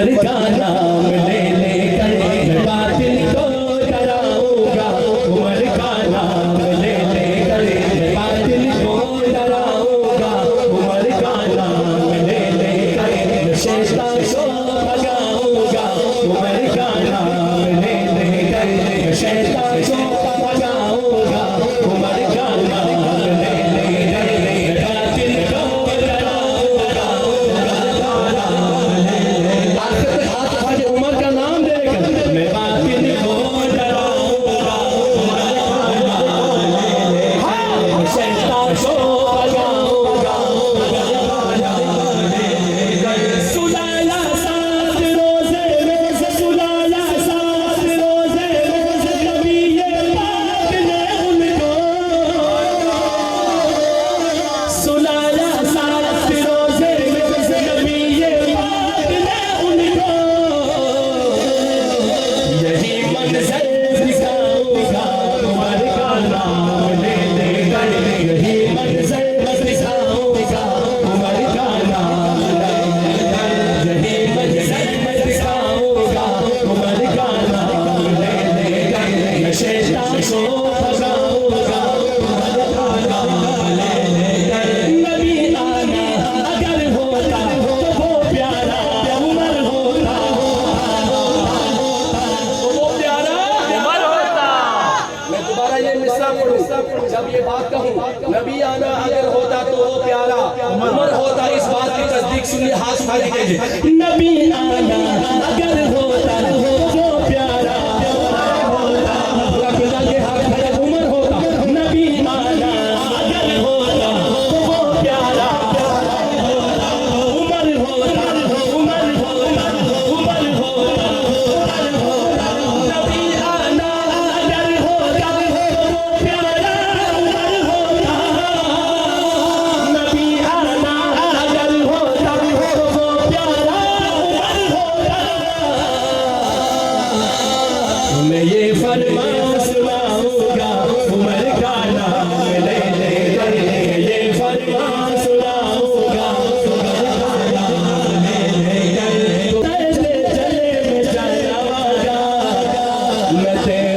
उमर का नाम ले लेकर मैं बातिल को डराऊंगा, उमर का नाम ले लेकर मैं बातिल को डराऊंगा, उमर का नाम ले लेकर मैं शैतान को भगाऊंगा, उमर का नाम ले लेकर मैं शैतान को भगाऊंगा, उमर का नाम ले लेकर मैं बातिल को डराऊंगा, उमर का नाम लेकर मैं बातिल को डराऊंगा, शैतान को भगाऊंगा। सुलाया सात रोज़े रोज़े, सुलाया सात रोज़े रोज़े, नबी ये पाक ने उनको सुलाया सात रोज़े रोज़े, नबी ये पाक ने उनको यही मंज़र दिखाऊंगा, उमर का नाम ले लेकर यही मंज़र दिखाऊंगा, उमर का नाम ले लेकर यही मंज़र दिखाऊंगा, उमर का नाम ले लेकर मैं शैतान को भगाऊंगा, उमर का नाम ले लेकर नबी आना अगर होता तो वो प्यारा उमर होता, वो प्यारा उमर होता। मैं दोबारा ये मिसरा पढ़ूं, जब ये बात कहूं, नबी आना अगर होता तो वो प्यारा उमर होता, इस बात की तस्दीक सुनिए, हाथ उठा लीजिए। नबी आना अगर होता तो वो प्यारा उमर होता, पूरा खुदा के हाथ खड़ा उमर होता, नबी आना अगर होता तो वो प्यारा उमर होता, उमर होता, उमर होता, उमर होता, नबी आना अगर होता तो वो प्यारा उमर होता, नबी आना अगर होता तो वो प्यारा उमर होता। मैं ये फरमान सुनाऊंगा, उमर का नाम ले लेकर ये फरमान सुनाऊंगा, उमर का नाम ले लेकर चले चले मैं जाऊंगा, मैं तेरे